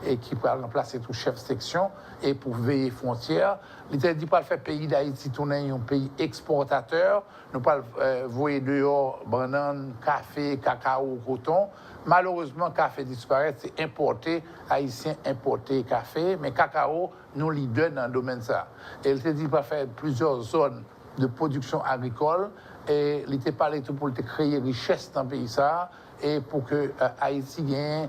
et qui va remplacer tout chef section et pour veiller frontières. Il a dit pas faire pays d'Haïti tourner un pays exportateur, ne pas voyer dehors banane, café, cacao, coton. Malheureusement, café disparaît, c'est importé, haïtien importé café, mais cacao, nous leaders dans le domaine ça. Et il a dit pas faire plusieurs zones de production agricole. Et il était parlé tout pour créer richesse dans le pays ça et pour que Haïti gagne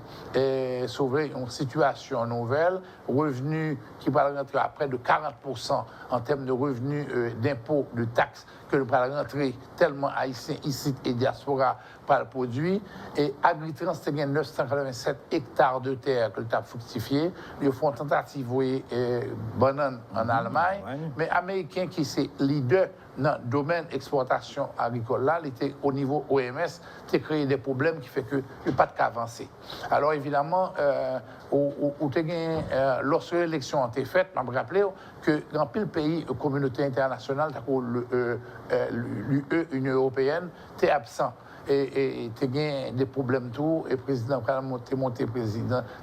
sauver une situation nouvelle, revenus qui va rentrer à près de 40% en termes de revenus d'impôts, de taxes que le va rentrer tellement Haïtiens ici et diaspora par le produit. Et Agritrans, c'est 987 hectares de terre que le a fructifié. Ils font tentative de banane en Allemagne, mais Américain qui c'est leader dans le domaine exportation agricole là, il était au niveau OMS, il a créé des problèmes qui fait que il n'y a pas de cas avancé. Alors évidemment, lorsque l'élection a été faite, je me rappelle que dans le pays, la communauté internationale, l'UE, l'Union européenne, était absent. Et tu as des problèmes tout, et le président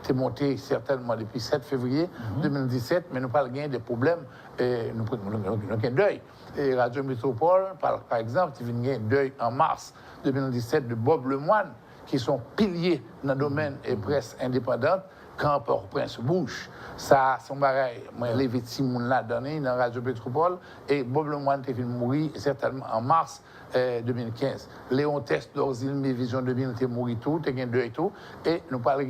t'es monté certainement depuis 7 février 2017, mais nous pas gagné des problèmes, nous avons un deuil. Et Radio Métropole, par exemple, tu viens gagner un deuil en mars 2017 de Bob Lemoine, qui sont piliers dans le domaine et presse indépendante, quand Port-au-Prince bouge. Ça, son bagage, moi, les victimes l'a donné dans Radio Métropole, et Bob Lemoine est venu mourir certainement en mars 2015. Léon Test, d'Orzil, mes visions 2000, était mort tout, t'es gagné deux et tout, et nous parlons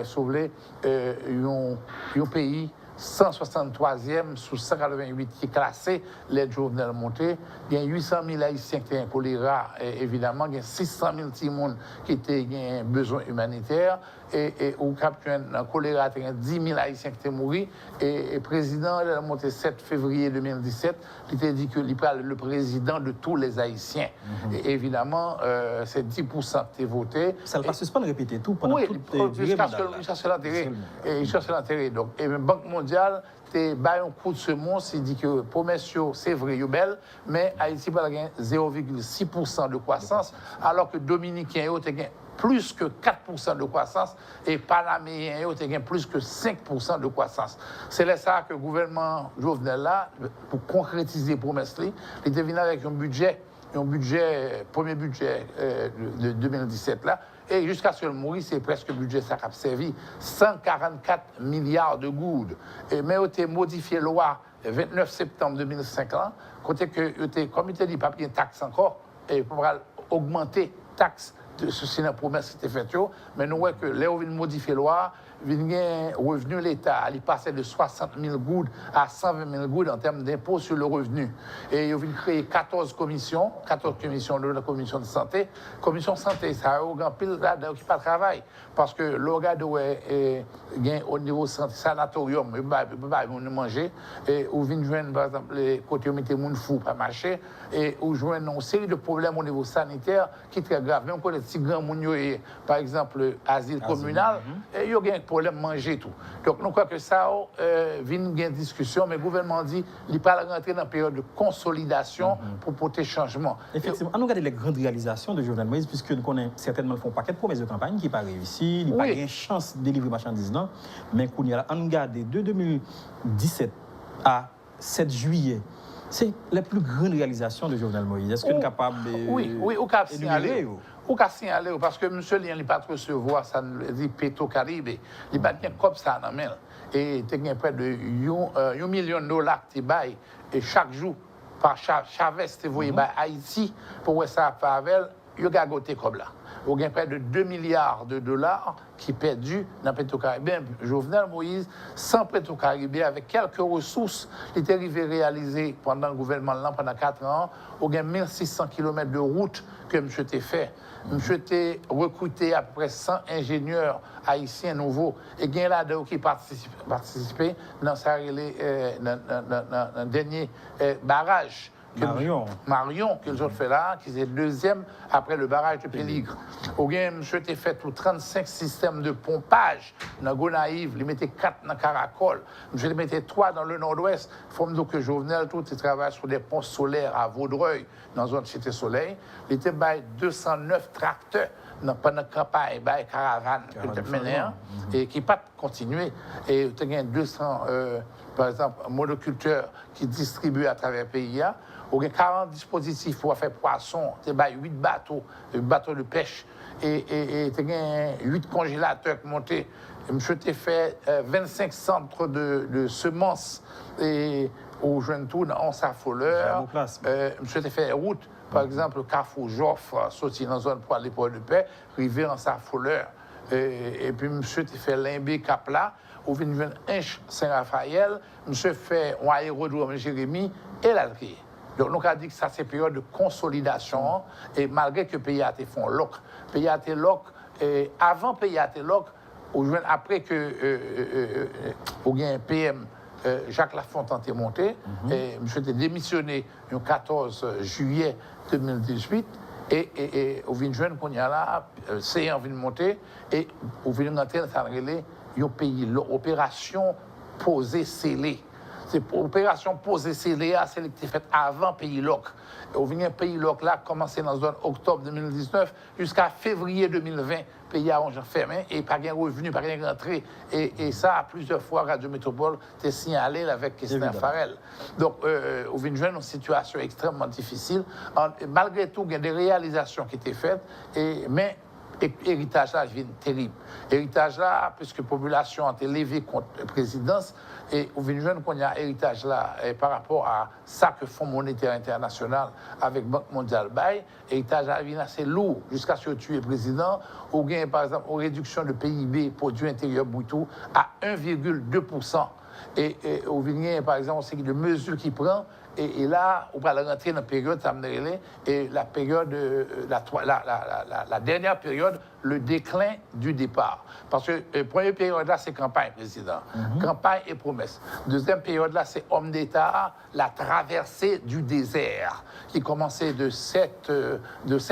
sauver un pays 163e sous 188 qui est classé, l'aide journal montée. Il y a 800 000 Haïtiens qui ont un choléra, évidemment. Il y a 600 000 Timounes qui ont besoin humanitaire. Et au Cap, un choléra, il y a 10 000 Haïtiens qui ont mouru. Et le président, il a monté 7 février 2017, il a dit qu'il est le président de tous les Haïtiens. Et évidemment, c'est 10% qui ont voté. Ça ne passe pas de répéter tout pendant toute jusqu'à ce que l'intérêt. Jusqu'à l'intérêt. Donc, et la Banque mondiale, tu as un coup de semonce, il dit que promesse, c'est vrai, c'est belle, mais Haïti va gagner 0,6% de croissance, alors que Dominicain, tu as plus que 4% de croissance et Panaméen, tu as plus que 5% de croissance. C'est là ça que le gouvernement Jovenel, là, pour concrétiser les promesses, il devient avec un budget, premier budget de 2017 là, et jusqu'à ce qu'il mourit, c'est presque le budget ça a servi 144 milliards de gouttes. Mais il a modifié la loi le 29 septembre 2005 là, côté que comme il a dit, papier taxe encore, et pour augmenter taxe. Ceci n'est pas promesse qui était faite, mais nous voyons que là où il modifier la loi, le revenu de l'État, il passait de 60 000 gouttes à 120 000 gouttes en termes d'impôt sur le revenu. Et il a créé 14 commissions de la commission de santé. Commission de santé, ça a un grand pile là qui pas de travail. Parce que l'organe au niveau santé, sanatorium, il ne peut pas manger. Et où vient joindre, par exemple, les côtés où mettez moun fou pas marcher. Et où joindre une série de problèmes au niveau sanitaire qui est très grave. Même quand les petits grands moun, par exemple, asile communal, il y a un problème manger tout. Donc, nous croyons que ça vient une discussion, mais le gouvernement dit qu'il n'est pas rentrer dans une période de consolidation pour porter changement. Effectivement, on regarde les grandes réalisations de Jovenel Moïse, puisque nous connaissons certainement un paquet de promesses de campagne qui pas réussi, il n'y a pas une chance de délivrer marchandises, non. Mais qu'on y a regardé de 2017 à 7 juillet. C'est la plus grande réalisation de Jovenel Moïse. Est-ce que nous sommes capables de... Oui, au cap signaler. Ou qu'à signaler, parce que M. Lien n'est pas recevoir, ça nous dit Petro-Caribe, il n'est pas bien comme ça dans main. et tu as près de $1 million qui bail et chaque jour par Chavez te voyé Haïti pour que ça favel, il y a goté comme là. Il y a près de $2 milliards qui perdus dans le Petro-Caribéen. Jovenel Moïse, sans Petro-Caribéen, avec quelques ressources, il était arrivé à réaliser pendant le gouvernement pendant 4 ans, il y a 1600 km de route que M. a fait. M. a recruté à peu près 100 ingénieurs haïtiens nouveaux et il y a là qui participaient dans le dernier barrage. Marion, que ont fait là, qui est deuxième après le barrage de Péligre. Au gain, monsieur a fait tout 35 systèmes de pompage dans Gonaïve, il mettait 4 dans Caracol, monsieur mettait 3 dans le nord-ouest. Il faut me dire que Jovenel, tout, il travaille sur des ponts solaires à Vaudreuil, dans la zone Cité Soleil. Il était 209 tracteurs pendant la campagne, caravane, et qui pas continué. Et il y a 200, par exemple, monoculteurs qui distribuent à travers le pays. Il y a 40 dispositifs pour faire poisson, il y a 8 bateaux de pêche, et il y a 8 congélateurs qui montaient. Monsieur a fait 25 centres de semences aux jeunes tours dans Ansa-Folleur. Monsieur a fait route, par exemple, le Carrefour Joffre, sorti dans la zone pour aller pour de paix, arrivé en Ansa-Folleur. Et puis monsieur a fait Limbé Capla, où vient Inch Saint-Raphaël, monsieur fait un aérodrome Jérémy et l'Alquier. Donc, nous avons dit que ça, c'est une période de consolidation. Et malgré que le pays a été fait loc, le pays a été loc, avant le pays a été loc, après que il y a un PM, Jacques Lafontaine est monté, et M. a démissionné le 14 juillet 2018, et au vient jeune qu'on y a là, c'est vient monter, et au vient rentrer dans le pays, l'opération posée scellée. C'est l'opération posée scellée, celle qui était faite avant Pays Loc. Au venir Pays Loc là, commencé dans la zone octobre 2019 jusqu'à février 2020, pays a fermé et pas de revenu, pas de rentrée. Et ça, plusieurs fois, Radio Métropole t'a signalé avec Christian Farrell. Donc, au venir une situation extrêmement difficile. Malgré tout, il y a des réalisations qui étaient faites, mais héritage là vient terrible. Héritage là, puisque la population a été levée contre la présidence, et au jeune qu'on a héritage là par rapport à ça que Fonds monétaire international avec Banque mondiale bail, héritage là vient assez lourd jusqu'à ce que tu es président, ou gain par exemple aux réduction de PIB, produit intérieur brut, à 1,2%. Et au vient par exemple, c'est de mesures qu'il prend. Et là, on va rentrer dans la période, et la période, la dernière période, le déclin du départ. Parce que la première période là, c'est campagne, président. Campagne et promesse. Deuxième période là, c'est homme d'État, la traversée du désert, qui commençait de 7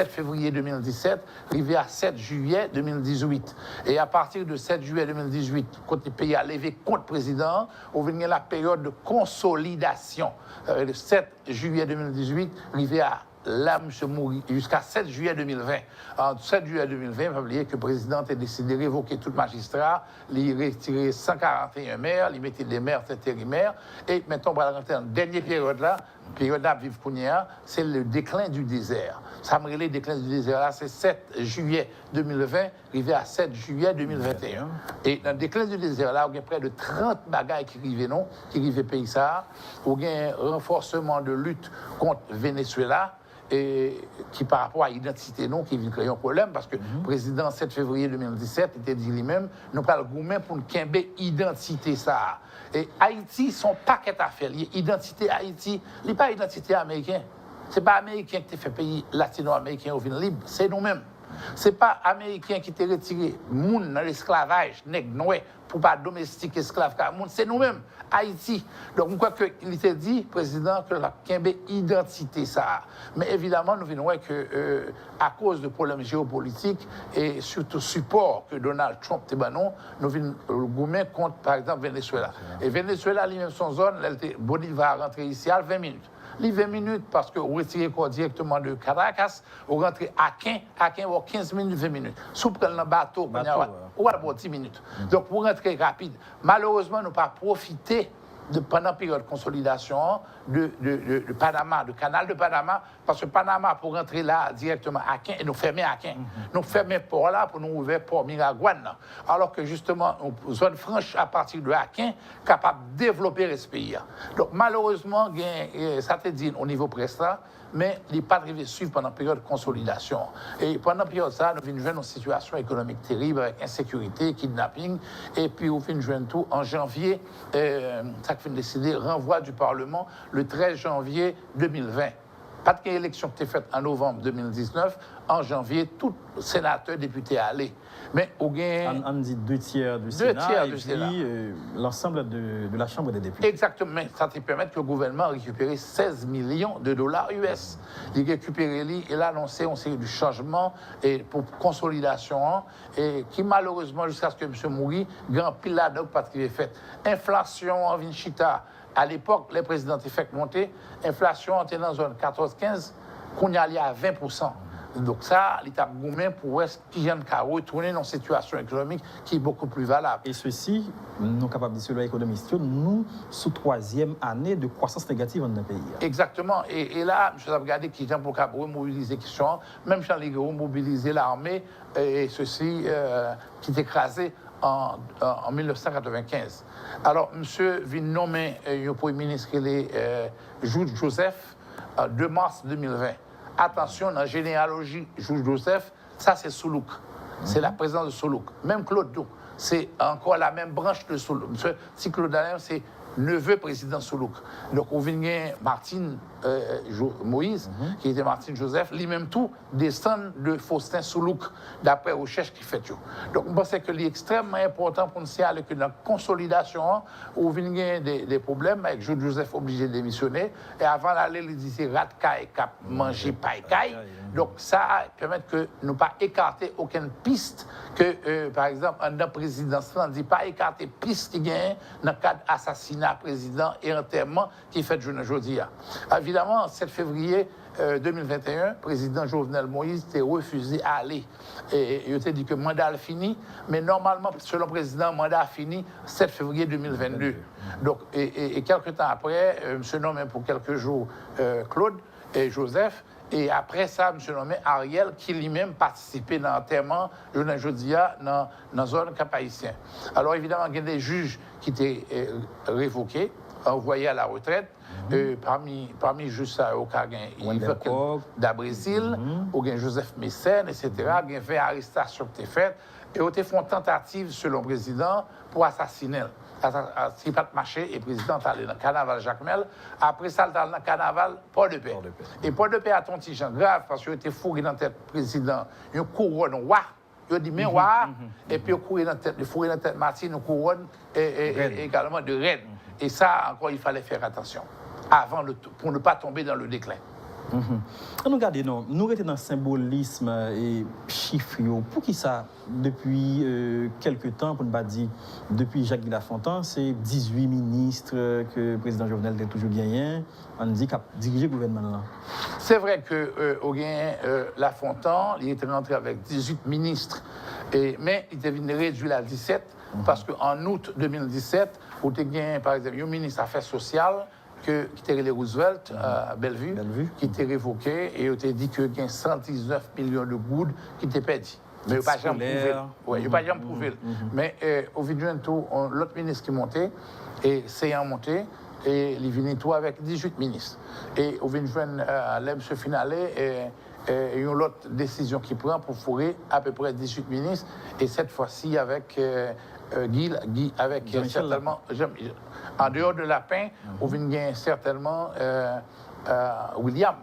février 2017, arrivé à 7 juillet 2018. Et à partir de 7 juillet 2018, quand le pays a levé contre le président, on venait la période de consolidation. Le 7 juillet 2018, arrivé à là, M. Mouri, jusqu'à 7 juillet 2020. En 7 juillet 2020, il faut oublier que le président a décidé de révoquer tout magistrat, il a retiré 141 maires, il mettait des maires intérimaires, et maintenant, on va rentrer dans la dernière période là, vive Kounia, c'est le déclin du désert. Ça me relève le déclin du désert là, c'est 7 juillet 2020, arrivé à 7 juillet 2021. Et dans le déclin du désert là, il y a près de 30 bagailles qui arrivent pays ça, il y a un renforcement de lutte contre Venezuela, et qui par rapport à l'identité non qui vient créer un problème parce que le président 7 février 2017 était dit lui-même nous pas le gourmet pour nous quimber identité ça et Haïti son paquet à faire identité Haïti n'est pas identité américaine c'est pas américain qui fait pays latino-américain au vin libre c'est nous-mêmes c'est pas américain qui t'a retiré moun dans l'esclavage nèg noé pour pas domestiquer esclave car moun c'est nous-mêmes Haïti. Donc, je crois qu'il était dit, président, que la Kembe identité ça. Mais évidemment, nous venons que, à cause de problèmes géopolitiques et surtout support que Donald Trump nous venons le gouvernement contre, par exemple, Venezuela. Et Venezuela, lui-même, son zone, Bolivar rentré ici à 20 minutes. Les 20 minutes, parce que vous retirez quoi directement de Caracas, vous rentrez à 15 minutes, 20 minutes. Si vous prenez un bateau, vous avez 10 minutes. Donc, vous rentrez rapide. Malheureusement, nous n'avons pas profité pendant la période de consolidation de Panama, du canal de Panama, parce que Panama, pour rentrer là directement à Quin, et nous fermer à Quin. Nous fermer port là pour nous ouvrir port Miragouane. Alors que justement, une zone franche à partir de Aquin, capable de développer ce pays. Donc malheureusement, ça te dit au niveau prestat, mais il n'est pas arrivé suivre pendant la période de consolidation. Et pendant la période ça, nous venons jouer une situation économique terrible avec insécurité, kidnapping, et puis nous venons jouer tout en janvier, ça qui vient décider, renvoi du Parlement le 13 janvier 2020. Pas de élection qui a été faite en novembre 2019, en janvier, tout sénateur, député est allé. Mais au gain. On dit 2/3 du Sénat et puis l'ensemble de la Chambre des députés. Exactement. Mais ça te permet que le gouvernement récupère 16 millions de dollars US. Il récupère et il a annoncé une série de changements et pour consolidation et qui malheureusement jusqu'à ce que M. Mouri, grand pile là donc pas ce qu'il est fait. Inflation en Vinchita. À l'époque, les présidents étaient fait monter, l'inflation était dans zone 14-15, qu'on y allait à 20%. Donc ça, l'État gourmet pour qu'il y ait retourner dans une situation économique qui est beaucoup plus valable. Et ceci, nous sommes capables de dire, économistes, nous, sous 3e année de croissance négative dans notre pays. Exactement. Et là, je vais regarder qui est pour remobiliser qui sont, même si on a remobilisé l'armée, et ceci qui est écrasé en 1995. Alors, monsieur vient nommer le Premier ministre, Jules Joseph, 2 mars 2020. Attention, dans la généalogie Jules Joseph, ça c'est Soulouk. C'est la présence de Soulouk. Même Claude Dou, c'est encore la même branche de Soulouk. Monsieur, si Claude Alain, c'est neveu président Soulouk. Donc, on vient Martine Moïse, qui était Martine Joseph, lui-même tout descend de Faustin Soulouk, d'après recherche qui fait tout. Donc, on pense que c'est extrêmement important pour nous signaler que dans la consolidation, on vient des problèmes avec Jules Joseph obligé de démissionner. Et avant d'aller, il disait rat-caille, cap, manger paille-caille. Donc, ça permet que nous pas écarter aucune piste que, par exemple, un président, on ne dit pas écarter piste qui gagne dans le cadre assassinat président et enterrement qui fait aujourd'hui. Évidemment, 7 février 2021, le président Jovenel Moïse a refusé à aller. Et il a dit que le mandat est fini, mais normalement, selon le président, le mandat a fini 7 février 2022. Donc, et quelques temps après, M. nommé pour quelques jours Claude et Joseph. Et après ça, M. nommé Ariel, qui lui-même participait dans l'enterrement, jeudi dans la zone cap-haïtienne. Alors évidemment, il y a des juges qui étaient révoqués, envoyés à la retraite. Parmi juste au cas Yves d'Abrésil, ou Joseph Mécène, etc. Il y a 20 arrestations qui étaient faites. Et on a fait une tentative, selon le président, pour assassiner. Si pas de marché, et le président est allé dans le carnaval Jacmel. Après ça, il est allé dans le carnaval Port-de-Paix. Et Port-de-Paix a ton petit grave parce qu'il a été fourré dans la tête du président. Il y a une couronne roi. Il a dit, mais roi. Et puis il a fourré dans la tête Martine, une couronne également de reine. Et ça, encore, il fallait faire attention pour ne pas tomber dans le déclin. Nous regardons, nous sommes dans le symbolisme et chiffre. Pour qui ça, depuis quelques temps, pour ne pas dire depuis Jacques Lafontaine, c'est 18 ministres que le président Jovenel a toujours gagné. On dit qu'il a dirigé le gouvernement. C'est vrai que Lafontaine, il était rentré avec 18 ministres, mais il était venu réduire à 17 parce qu'en août 2017, il y a gagné, par exemple, un ministre des Affaires sociales, qui était les Roosevelt à Bellevue, qui était révoqué et il a dit qu'il y a 119 millions de gouttes qui étaient perdus. Mais il n'y a pas jamais prouvé. Oui, il n'y a pas jamais prouvé. Mais au vidéo, l'autre ministre qui montait, et c'est en monté, et il est venu tout avec 18 ministres. Et au vidéo, l'aime se finaler, et une autre décision qu'il prend pour fourrer à peu près 18 ministres, et cette fois-ci avec Guy avec certainement. En dehors de Lapin, on vient certainement William.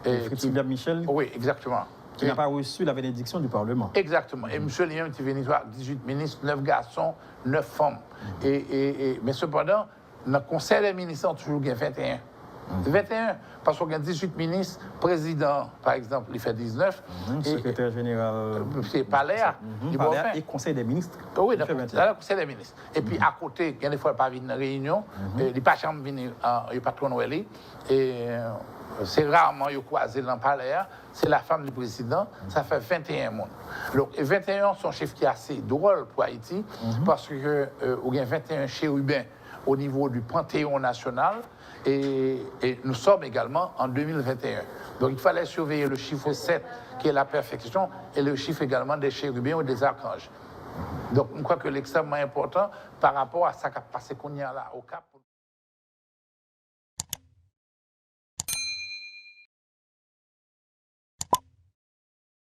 William Michel. Oui, exactement. Qui n'a pas reçu la bénédiction du Parlement. Exactement. Et M. Liam était venu avec 18 ministres, 9 garçons, 9 femmes. Mais cependant, dans le Conseil des ministres, on a toujours 21. 21, parce qu'on a 18 ministres, président, par exemple, il fait 19. Secrétaire général. C'est Palais, et Conseil des ministres. Oui, dans le Conseil des ministres. Et puis à côté, il y a des fois, il pas venir dans la réunion, il n'est pas jamais venu, il n'est pas trop noël. Et c'est rarement il croisé dans le palais, c'est la femme du président, ça fait 21 monde. Donc, 21, c'est un chiffre qui est assez drôle pour Haïti, parce que il y a 21 chérubins au niveau du Panthéon national et nous sommes également en 2021. Donc il fallait surveiller le chiffre 7 qui est la perfection et le chiffre également des chérubins ou des archanges. Donc je crois que l'extrêmement important par rapport à ça qui a passé qu'on y a là au Cap.